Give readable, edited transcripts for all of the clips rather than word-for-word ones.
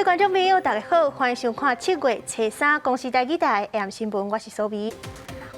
各位观众朋友，大家好，欢迎收看7月初3公视台记台 AM 新闻，我是苏眉。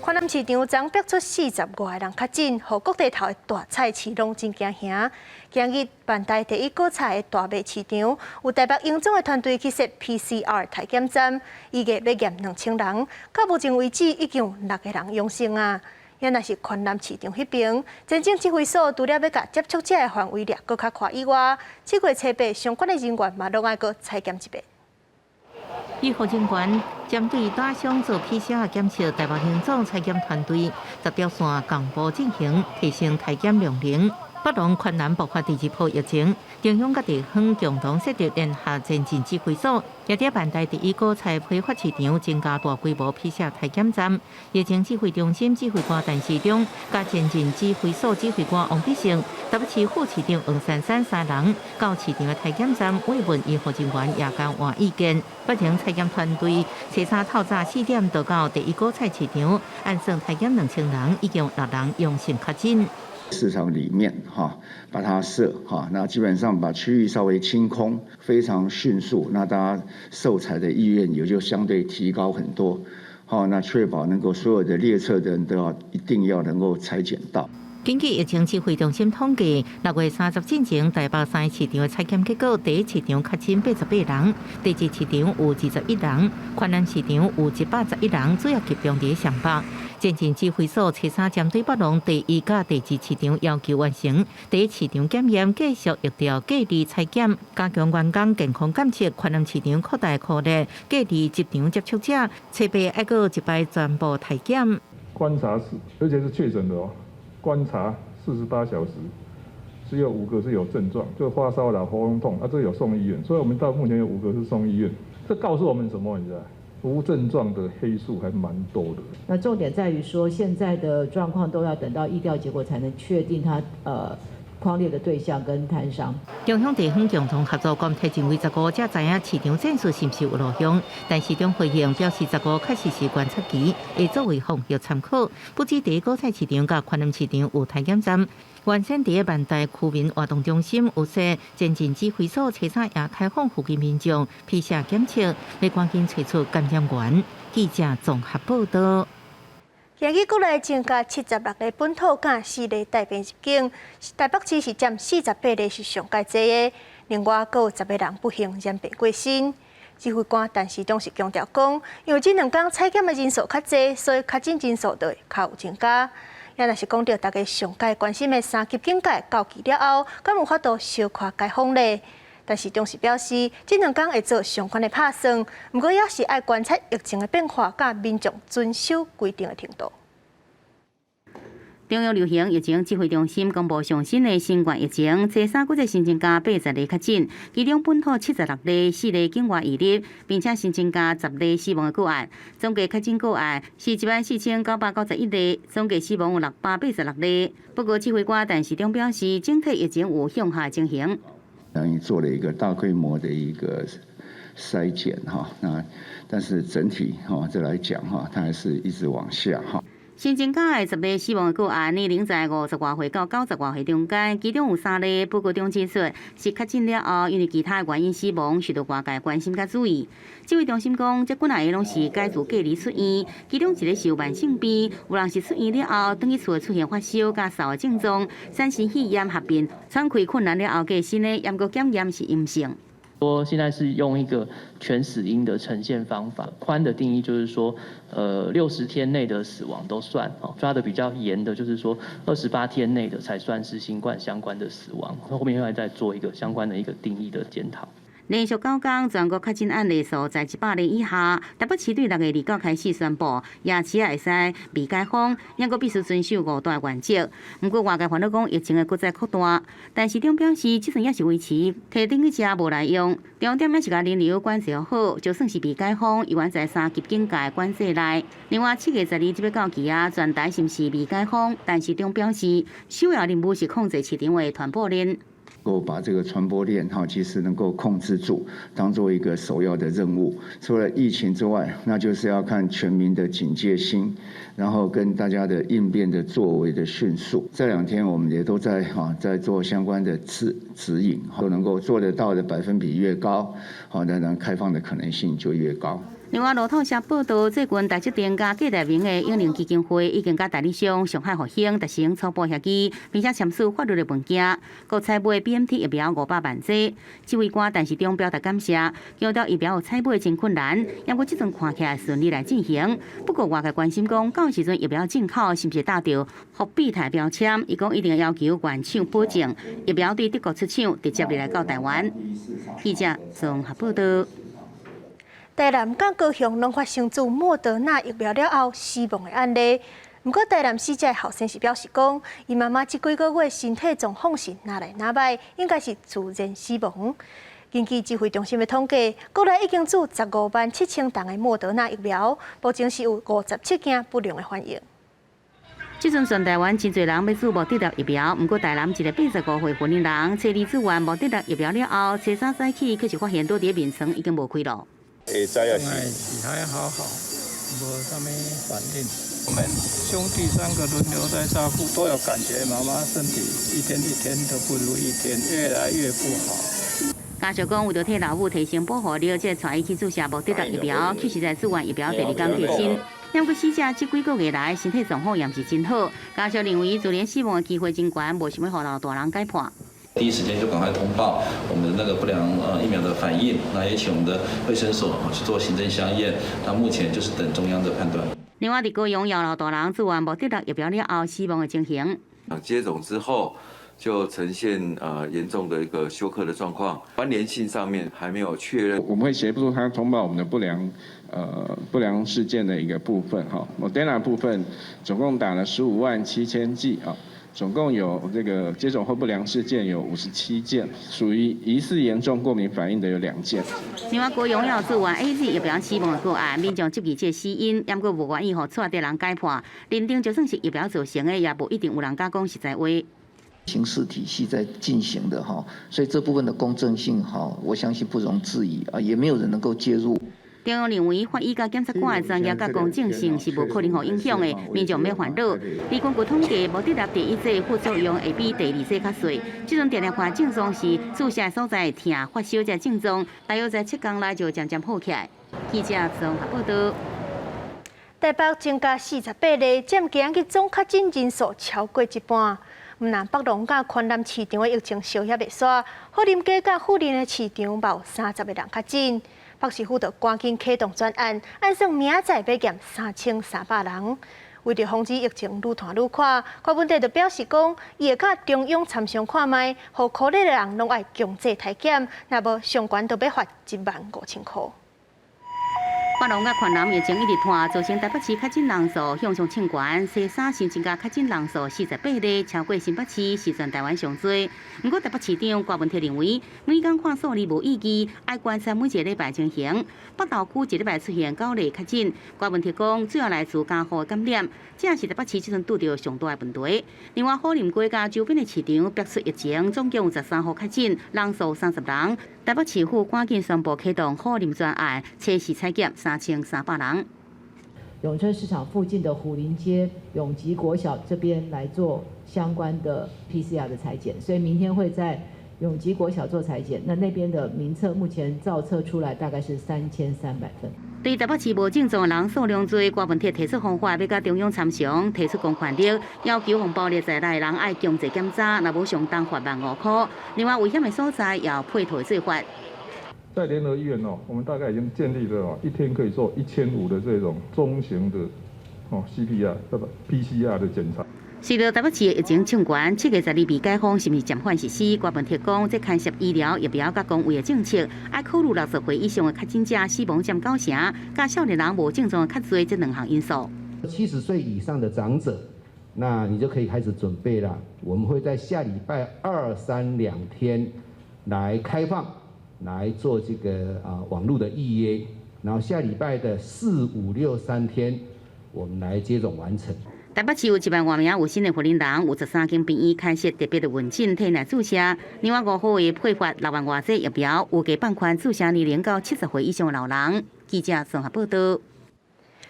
华南市场昨爆出40外个人确诊，和各地头的大菜市拢真惊吓。今日万代第一果菜的大卖市场，有台北英总的团队去设 PCR 体检站，预计要验2000人，到目前为止已经有6个人阳性啊。也若是宽南市场迄边，前景指挥所除了要甲接触者的范围略搁较宽以外，7月初8相关的人员嘛，拢爱搁采检一遍。医护人员针对大乡做 PCR 检测，台北行总采检团队10条线同步进行，提升体检量能。北农宽南爆发第2波疫情，中央各地方共同设立联合前进指挥所，也在万代第一果菜批发市场增加大规模 PCR 体检站。疫情指挥中心指挥官陈时中，甲前进指挥所指挥官王必胜，台北市副市长黄珊珊3人到市场的体检站慰问医护人员夜间换意见。北庭采检团队初3透早4点到到第一果菜市场，按算体检2000人，已经有6人阳性确诊。市场里面把它设那基本上把区域稍微清空，非常迅速，那大家受采的意愿也就相对提高很多，那确保能够所有的列车的人都一定要能够采检到。根据疫情指挥中心统计，6月30进前台北3个市场的采检结果，第一市场确诊88人，第2市场有21人，宽南市场有111人，主要集中在上北。前进指挥所初3针对北农第1甲第2市场要求完成第1市场检验，继续预调第2采检，加强员工健康监测。宽南市场扩大扩列第2集场接触者，初8还阁一摆全部体检。观察室，而且是确诊的哦。观察48小时，只有5个是有症状，就发烧啦、喉咙痛，这个有送医院，所以我们到目前有5个是送医院。这告诉我们什么？你知道？无症状的黑数还蛮多的。那重点在于说，现在的状况都要等到疫调结果才能确定它匡列的对象跟摊商。中乡地方共同合作监提前为15才知影市场战术是不是有路向，但市长回应表示15确实是观察期，会作为防疫参考。不止第一果菜市场甲宽南市场有体检站，原先伫万代区民活动中心有设前进指挥所，初3也开放附近民众PCR检测，要赶紧找出感染源。记者综合报道。今日国内增加76个本土甲4个带病入境，台北市是占48个是上界多的，另外阁有10个人不幸染病过身。指挥官陈时中是强调讲，因为这2天采检的人数较多，所以确诊人数就会较有增加。也若是讲到大家上界关心的3级警戒到期了后，敢有法度小可解封呢？但是中时表示，这2天会做相关的拍算，不过也是爱观察疫情的变化，甲民众遵守规定的程度。中央流行疫情指挥中心公布上新的新冠疫情，初3国际新增加80例确诊，其中本土76例，4例境外移入，并且新增加10例死亡的个案。总计确诊个案是14991例，总计死亡有686例。不过，指挥官陈时中表示，整体疫情有向下情形。等于做了一个大规模的一个筛检那但是整体这来讲它还是一直往下新增加的10例死亡的个案，年龄在50外岁到90外岁中间，其中有3例报告中指出是确诊了后，因为其他原因死亡，受到外界关心甲注意。指挥中心讲，这几例拢是解除隔离出院，其中1个是有慢性病，有人是出院了后，等于厝出现发烧甲嗽的症状，产生肺炎合并，喘气困难了后，过新的验过检验是阴性。说现在是用一个全死因的呈现方法，宽的定义就是说，60天内的死亡都算，抓的比较严的就是说28天内的才算是新冠相关的死亡，后面会再做一个相关的一个定义的检讨。连续9天，全国确诊案例数在100例以下。台北市对6月29开始宣布，夜市会使未解封，也阁必须遵守5大原则。不过外界烦恼讲疫情会搁再扩大，但市长表示，这阵也是维持提等于者无来用。重点也是甲人流管制好，就算是未解封，依然在3级警戒管制内。另外，7月12日要到期全台是毋是未解封？但市长表示，首要任务是控制市场的传播链。够把这个传播链其实能够控制住，当做一个首要的任务。除了疫情之外，那就是要看全民的警戒心，然后跟大家的应变的作为的迅速。这2天我们也都在做相关的指引，都能够做得到的百分比越高，当然开放的可能性就越高。另外，路透社报道，最近台积电甲郭台铭的永宁基金会已经甲代理商上海复兴达成初步协议，并且签署法律的文件，国采买 BNT 疫苗500万剂。指挥官陈时中表达感谢，强调疫苗有采买真困难，不过这阵看起来顺利来进行。不过外界关心讲，到时阵疫苗进口是不是带着复必泰标签？伊讲一定要求原厂保证疫苗对德国出厂，直接来到台湾。记者综合报道。台南甲高雄拢发生自莫德纳疫苗了后死亡的案例。不过，台南市这后生是表示讲，伊妈妈这几个月身体状况是哪来哪歹，应该是自然死亡。根据指挥中心的统计，国内已经注157000剂的莫德纳疫苗，目前是有57件不良的反应。即阵全台湾真侪人要注莫德纳疫苗，不过台南一个85岁妇人人测二次元莫德纳疫苗了后，初三早起却是发现倒伫面床已经无开咯。会知也是还好，无啥物反应。我们兄弟3个轮流在照顾，都有感觉妈妈身体一天一天都不如一天，越来越不好。家属讲，为着替老母提升保护力，才带伊去注射莫德纳疫苗，确实在注完疫苗第2天过身。不过死者这几个月来身体状况也不是真好，家属认为自然死亡的机会真悬，无想要互老大人解判。第一时间就赶快通报我们的那个不良疫苗的反应，那也请我们的卫生所去做行政相验。那目前就是等中央的判断。另外，伫高雄有老大人注完莫德纳疫苗了后死亡的情形。接种之后就呈现严重的一个休克的状况，关联性上面还没有确认。我们会协助他通报我们的不良事件的一个部分莫德纳部分总共打了157000剂总共有这个接种后不良事件有57件，属于疑似严重过敏反应的有2件。另外，高雄也注完 AZ 疫苗死亡的个案，民众质疑这死因，不过无愿意互错的人解判，认定就算是疫苗造成的，也无一定有人敢讲实在话。刑事体系在进行的所以这部分的公正性我相信不容置疑也没有人能够介入。中央认为，法医甲检察官的专业甲公正性是无可能互影响的，民众免烦恼。而根据统计，莫德纳第1剂副作用会比第2剂较细。这种常常看症状是注射所在痛、发烧这症状，大约在7天内就渐渐好起来。记者综合报道。台北增加48例，占今日总确诊人数超过一半。南北龙甲宽南市场的疫情消息未煞，好林街甲富林的市场也有30个人确诊。北市府就赶紧启动专案，按算明仔载要检3300人。为着防止疫情愈传愈快，柯文哲就表示讲，伊会甲中央参详看卖，互可怜的人拢爱强制体检，若无上悬就要罚15000块。北龙甲宽南疫情一直拖，造成台北市确诊人数向上冲悬，西沙新增加确诊人数48例，超过新北市是全台湾上多。不过台北市长郭文哲认为，每天看数字无意义，爱观察每一个礼拜情形。北投区一礼拜出现9例确诊，郭文哲讲主要来自家户感染，这是台北市这阵拄到上大的问题。另外，好林街甲周边的市场爆出疫情，总共有13户确诊，人数30人。台北市府赶紧宣布启动好林专案，测试采检3300人。永春市场附近的虎林街永吉国小这边来做相关的 PCR 的采检，所以明天会在永吉国小做采检。那边的名册目前造册出来大概是3300份。对台北市无症状的人数量多，郭文哲提出方法，要甲中央参详，提出公权力，要求红包列在内人爱强制检查，若无上当罚15000块。另外危险的所在也要配套做法。在联合医院我们大概已经建立了一天可以做1500的这种中型的PCR 的检查。随着台北市的疫情冲悬，7月12日解封是毋是暂缓实施？郭文哲讲，这牵涉医疗、疫苗甲公卫的政策，爱考虑60岁以上的确诊者死亡占9成，甲少年人无症状的较多这2项因素。70岁以上的长者，那你就可以开始准备了。我们会在下礼拜2、3、2天来开放，来做这个网络的预约，然后下礼拜的4、5、6、3天，我们来接种完成。台北市有1万多名有新的护林人，有13间病院开设特别的问诊体内注射。另外5号会配发6万多剂疫苗，有加放宽注射年龄到70岁以上的老人。记者综合报道。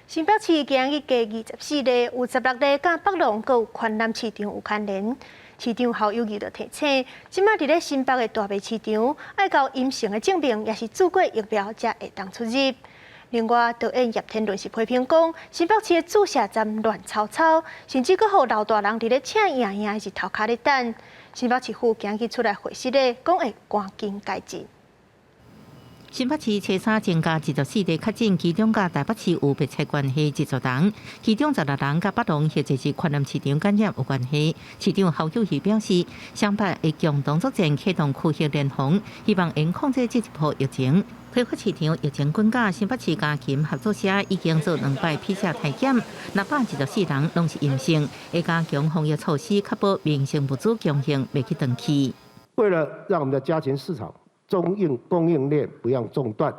新北市今日加24例，有16例甲北龙阁有环南市场有牵连。市长侯友宜就提醒，即马伫咧新北的大卖市场，爱交阴性的证明，也是做过疫苗才会当出入。另外，导演叶天伦是批评讲，新北市的注射站乱吵吵，甚至阁互老大人伫咧请赢赢是头壳咧等。新北市府今日出来回释咧，讲会赶紧改进。新北市初三增加14例确诊，其中甲台北市有密切关系16人，其中16人甲北龙或者是环南市场感染有关系。市长侯友宜表示，双北会共同作战，启动区域联防，希望因控制这一波疫情。批发市场疫情滚价，新北市家禽合作社已经做2摆PCR体检，614人拢是阴性，会加强防疫措施，确保民生物资供应袂去断气。为了让我们的家禽市场供应链不要中断，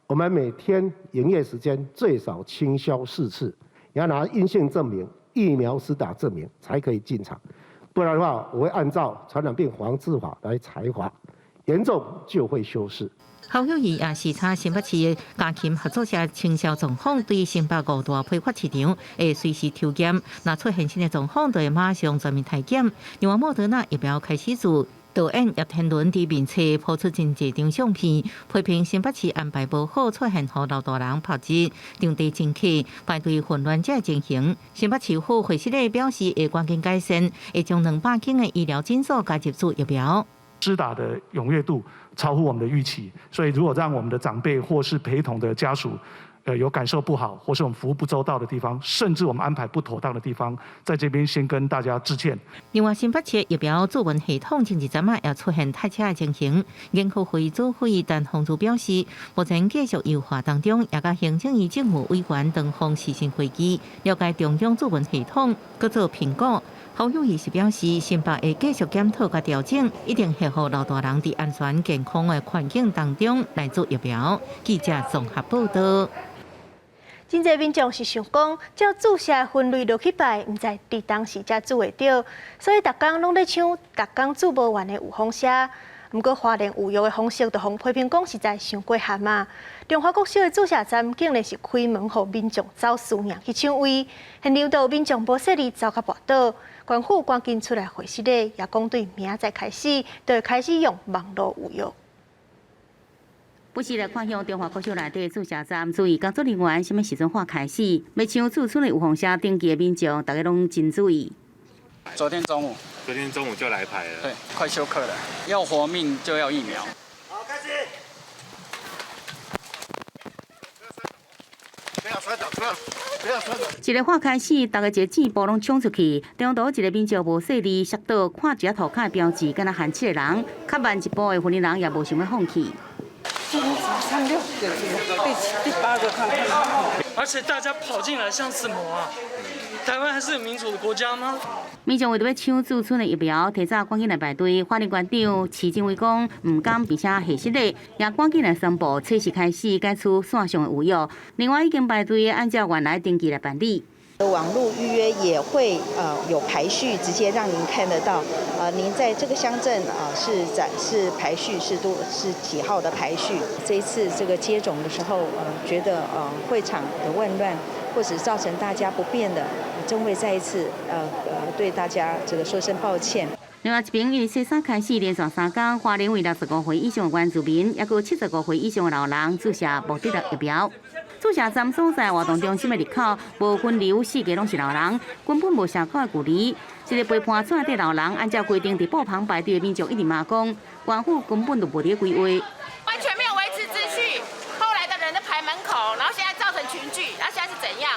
我们每天营业时间最少清消4次，要拿阴性证明、疫苗施打证明才可以进场，不然的话，我会按照传染病防治法来裁罚，严重就会休市。侯友宜也视察新北市的家禽合作社清销状况，对新北5大批发市场会随时抽检，若出现新的状况，就会马上全面体检。另外，莫德纳疫苗开始做。导演叶天伦伫面册抛出真侪张相片，批评新北市安排无好，出现互老大人炮击、场地真客、排队混乱者情形。新北市府会释咧表示，会赶紧改善，会将200间的医疗诊所加入做疫苗。施打的踊跃度超乎我们的预期，所以如果让我们的长辈或是陪同的家属，有感受不好，或是我们服务不周到的地方，甚至我们安排不妥当的地方，在这边先跟大家致歉。另外，新北市疫苗注文系统前一阵仔也出现塞车的情形，研究会主委陈宏珠表示，目前继续优化当中，也甲行政院政务委员等方视讯会议，了解中央注文系统，搁做评估。侯友宜是表示，新北会继续检讨甲调整，一定会让老大人伫安全健康的环境当中来做疫苗。记者综合报道。真侪民众是想讲，照注射分类落去摆，毋知伫当时才注会到，所以逐工拢咧抢，逐工注无完的有风车。毋过花莲有药的方式，就互批评讲实在伤过限啊！中华国小的注射站竟然是开门，互民众走私赢去抢位，现场都有民众无说理走到跋倒。官府赶紧出来回释咧，也讲对明仔开始，就会开始用网络有药。不时来看向中华国小内底注射站，注意工作人员什么时阵话开始，要抢驻村的有风车登记的民众，大家拢真注意。昨天中午就来排了。对，快休克了，要活命就要疫苗。好，开始。不要摔倒，不要摔倒。一个话开始，大家一个箭步拢冲出去，中途一个民众无说理，摔倒，看一下涂骹的标志，敢若喊7个人，较慢一步的护林人也无想要放弃。36第8个看，而且大家跑进来像什么啊？台湾还是有民主的国家吗？民众为了要抢驻村的疫苗，提早赶紧来排队。花莲县长市政委讲，唔敢并且下失礼，也赶紧来宣布，测试开始改出线上的有药。另外已经排队按照原来登记来办理。网络预约也会有排序，直接让您看得到，您在这个乡镇是展示排序是几号的排序。这一次这个接种的时候，觉得会场的混乱，或者造成大家不便的，真会再一次对大家这个说声抱歉。另外一边，因为初三开始连续3天，花莲为65岁以上的原住民，也有75岁以上的老人注射莫德纳疫苗。注射站所在活动中心的入口无分流，4个拢是老人，根本无社交的距离。一个陪伴厝内底老人，按照规定伫步旁排队的民众一直骂讲，官府根本就无咧规划，完全没有维持秩序。后来的人在排门口，然后现在造成群聚，然后现在是怎样？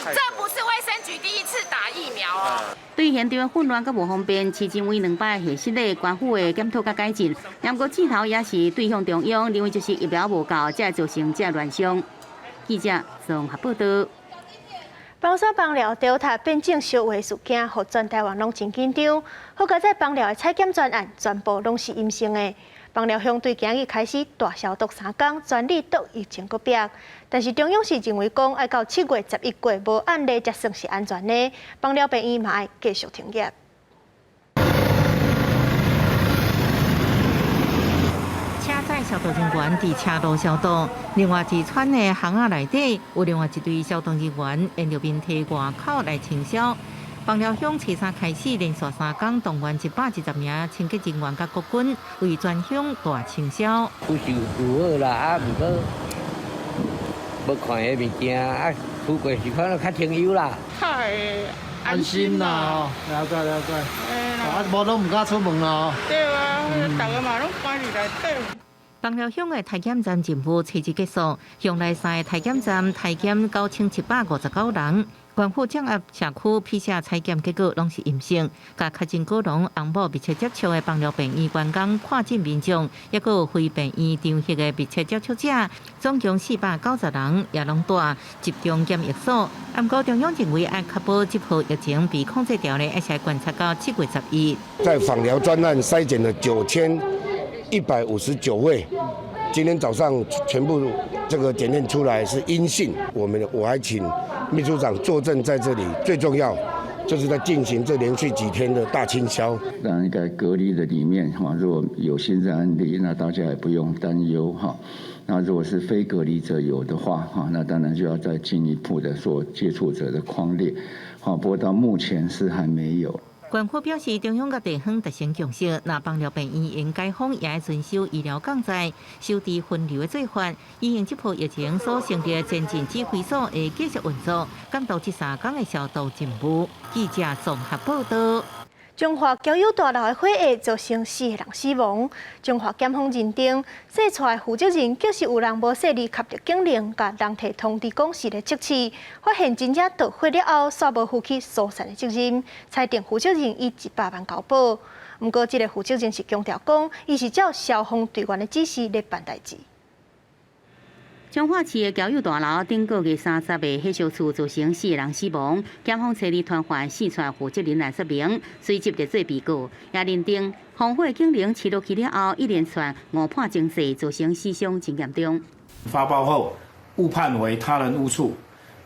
这不是卫生局第一次打疫苗哦。对于现场混乱佮无方便，市政委2摆下失礼，官府的检讨佮改进。不过箭头也是对向中央，认为就是疫苗无够，才会造成这乱象。记者综合报道。帮山帮寮Delta变种小卫事件，互全台湾拢真紧张。好在帮寮的采检专案全部拢是阴性的。枋寮乡对今日开始大消毒3天，全力堵疫情个壁。但是中央市认为讲，要到7月11月无案例才算是安全的。枋寮病院嘛要继续停业。车载消毒人员伫车道消毒，另外伫村的巷仔内底有另外一队消毒人员沿着面梯外口来清消。枋寮乡初三开始连续3天动员120名清洁人员甲国军为全乡大清消。有是有好啦，啊，毋过要看迄物件啊，出过是可能较清幽啦。太安心啦，了解了解。啊，无拢唔敢出门啦。对啊，大家嘛拢关伫内底。枋寮乡的体检站任务初日结束，乡内3个体检站体检9759人。关府掌握社区PCR采检结果拢是阴性，甲确诊个人红某密切接触的枋寮病院员工、跨境民众，也有非病院场域的密切接触者，总共490人，也拢在集中检疫所。不过中央认为，要确保这波疫情被控制掉呢，还是要观察到7月11日。在枋寮专案筛检了9159位。今天早上全部这个检验出来是阴性，我还请秘书长坐镇在这里，最重要就是在进行这连续几天的大清消。让一个隔离的里面哈，如果有新增案例，那大家也不用担忧哈。那如果是非隔离者有的话哈，那当然就要再进一步的做接触者的匡列。好，不过到目前是还没有。关府表示，中央甲地方特成共识，那枋寮病院因街坊也要遵守医疗降载、收治分流的做法，以应这波疫情所成立的前进指挥所会继续运作，监督这3天的消毒任务。记者综合报道。中华交友大楼的火灾造成4个人死亡。中华检方认定，洗出负责人就是有人无细腻合着警铃，甲人提通知公示的责持，发现真正导火了后，煞无负起疏散的责任，裁定负责人以100万交保。不过，这个负责人是强调讲，伊是照消防队员的指示来办代志。彰化市的交友大楼顶个月30日火烧厝造成4个人死亡，检方找你传唤4出负责人来说明，随即列做被告，也认定防火警铃起落去了后，一连串误判情势，造成死伤真严重。发报后误判为他人误触，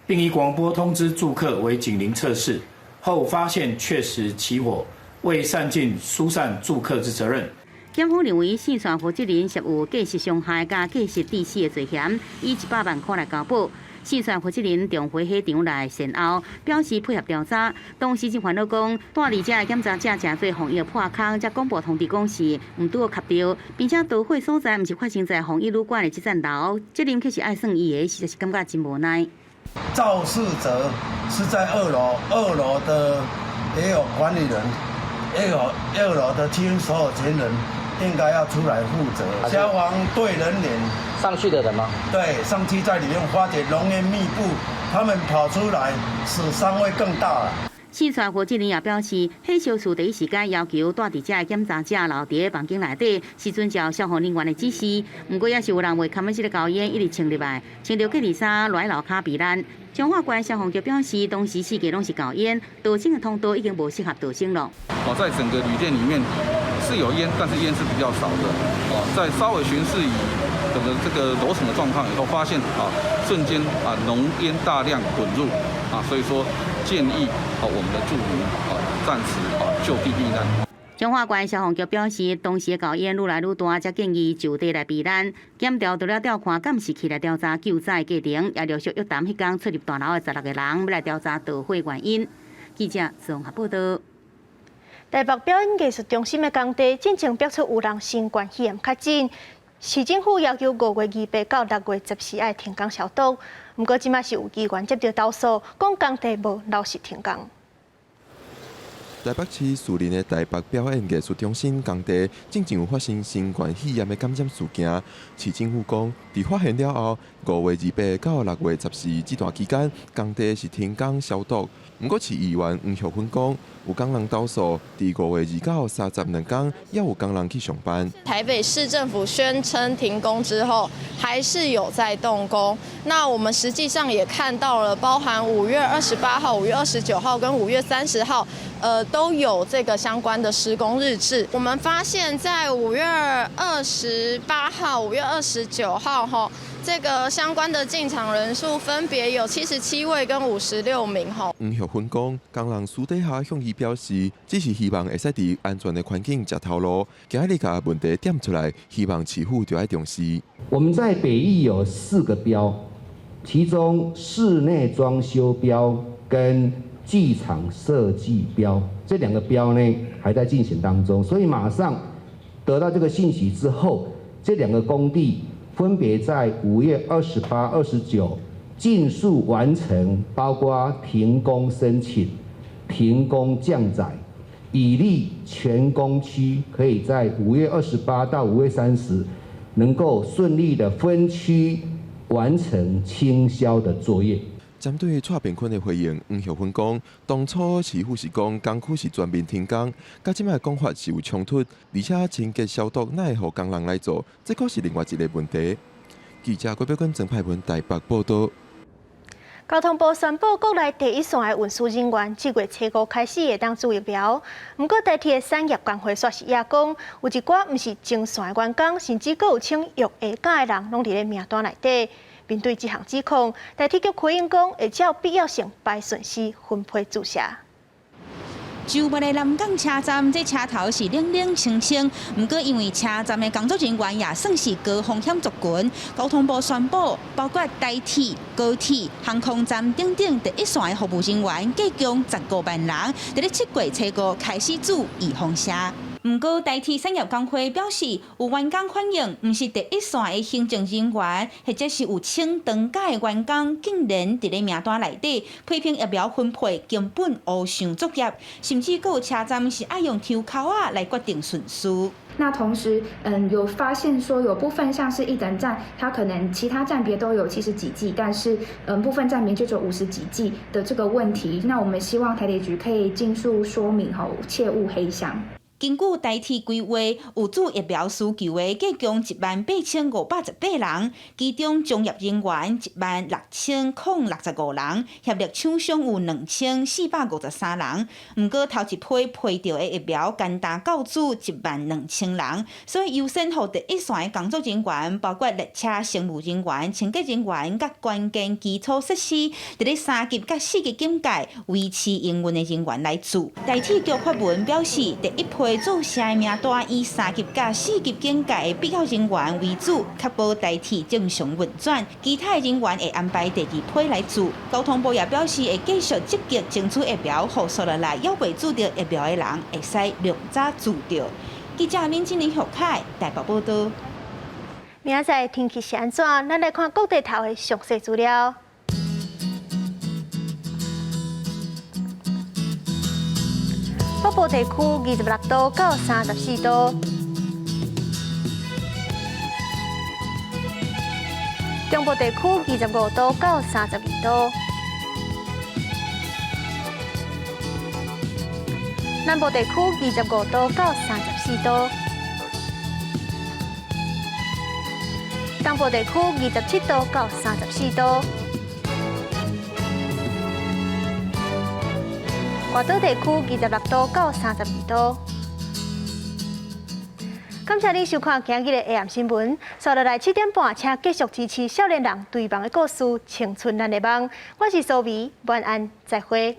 并以广播通知住客为警铃测试，后发现确实起火，未善尽疏散住客之责任。检方认为4出负责人涉有过失伤害加过失致死的罪嫌，以100万块来交保。4出负责人重回火场来善后，表示配合调查。当时只烦恼讲，带离者的检查者真侪防疫破空，才广播通知公示，唔拄好卡到，并且导火所在唔是发生在防疫旅馆的这层楼，责任确实爱算伊的，实在是感觉真无奈。肇事者是在2楼，2楼的也有管理人，也有2楼的亲所有权人。应该要出来负责。消防队人员上去的人吗？对，上去在里面发觉浓烟密布，他们跑出来，死伤会更大了。4出负责人也表示，火烧厝第一时间要求带伫遮的检查者留伫房间内底，是遵照消防人员的指示。不过也是有人为看到这个高烟一直穿入来，穿着隔离衫落楼骹避难。彰化县消防局表示，当时4个拢是高烟，逃生的通道已经无适合逃生了。在整个旅店里面是有烟，但是烟是比较少的。在稍微巡视以整个这个楼层的状况以后，发现瞬间浓烟大量滚入所以说建议我们的住民暂时就地避难。彰化县消防局表示，当时的高烟愈来愈大，才建议就地来避难。检调除了调看敢是起来调查救灾过程，也陆续约谈迄天出入大楼的16个人，要来调查导火原因。记者综合报道。台北表演艺术中心的工地进前爆出有人新冠肺炎确诊，市政府要求5月28到6月14要停工消毒。不过，即马是有议员接到投诉，讲工地无老实停工。台北市树林的台北表演艺术中心工地，正有发生新冠肺炎的感染事件。市政府讲，在发现了后，5月28到6月14这段期间，工地是停工消毒。不过，市议员黄玉芬讲，有工人投诉，在5月29到32天，也有工人去上班。台北市政府宣称停工之后，还是有在动工。那我们实际上也看到了，包含5月28号、5月29号跟5月30号，都有这个相关的施工日志。我们发现，在5月28号、5月29号这个相关的进场人数分别有77位跟56名吼。黄玉芬讲，工人私底下向伊表示，只是希望会使伫安全的环境食头路，今日把问题点出来，希望市府就要重视。我们在北艺有4个标，其中室内装修标跟剧场设计标这2个标呢还在进行当中，所以马上得到这个信息之后，这2个工地分别在5月28、29尽速完成，包括停工申请、停工降载，以利全工区可以在5月28到5月30能够顺利的分区完成清消的作业。针对蔡炳坤的回应，黄玉芬讲，当初市府是讲工区是全面停工，甲即摆讲法是有冲突，而且清洁消毒哪会互工人来做，这个是另外一个问题。记者郭表根、郑派文台北报道。交通部宣布，国内第一线的运输人员7月初5开始会当注疫苗。不过，台铁的产业工会说是也讲，有一寡不是前线的员工，甚至佫有请药下岗的人，拢伫咧名单内底。面对这项指控，台铁局回应讲，会照必要性排顺序分配注射。周末的南港车站，这车头是冷冷清清，不过因为车站的工作人员也算是高风险族群，交通部宣布，包括台铁、高铁、航空站等等第一线的服务人员，计共15万人，在咧7月初5开始注预防射。不过，台铁产业工会表示，有员工反映，不是第一线的行政人员，或者是有请长假的员工，竟然伫咧名单内底，批评疫苗分配根本无想作业，甚至还有车站是爱用抽口啊来决定顺序。那同时，有发现说有部分像是一等站，它可能其他站别都有70几剂，但是部分站别就只有50几剂的这个问题。那我们希望台铁局可以尽速说明吼，切勿黑箱。根据台铁规划，有注疫苗需求的计共18518人，其中从业人员16065人，协力厂商有2453人。不过头一批配到的疫苗简单到注12000人，所以优先予第一线的工作人员，包括列车乘务人员、清洁人员、甲关键基础设施，伫咧3级甲4级警戒维持营运的人员来注。台铁局发文表示，第一批注射的名单以3级甲4级警戒的必要人员为主，确保台铁正常运转。其他的人员会安排第2批来注。交通部也表示，会继续积极争取疫苗，予所有来还未注到疫苗的人会使量早注到。记者林金玲、许凯台北报道。明仔载天气是安怎？咱来看各地头的详细资料。北部地区26度到34度，中部地区25度到32度，南部地区25度到34度，东部地区27度到34度。外岛地区26度到32度。感谢你收看今日的 AM 新闻，接下来7点半，请继续支持少年人对梦的故事，青春咱的梦。我是苏眉，晚安，再会。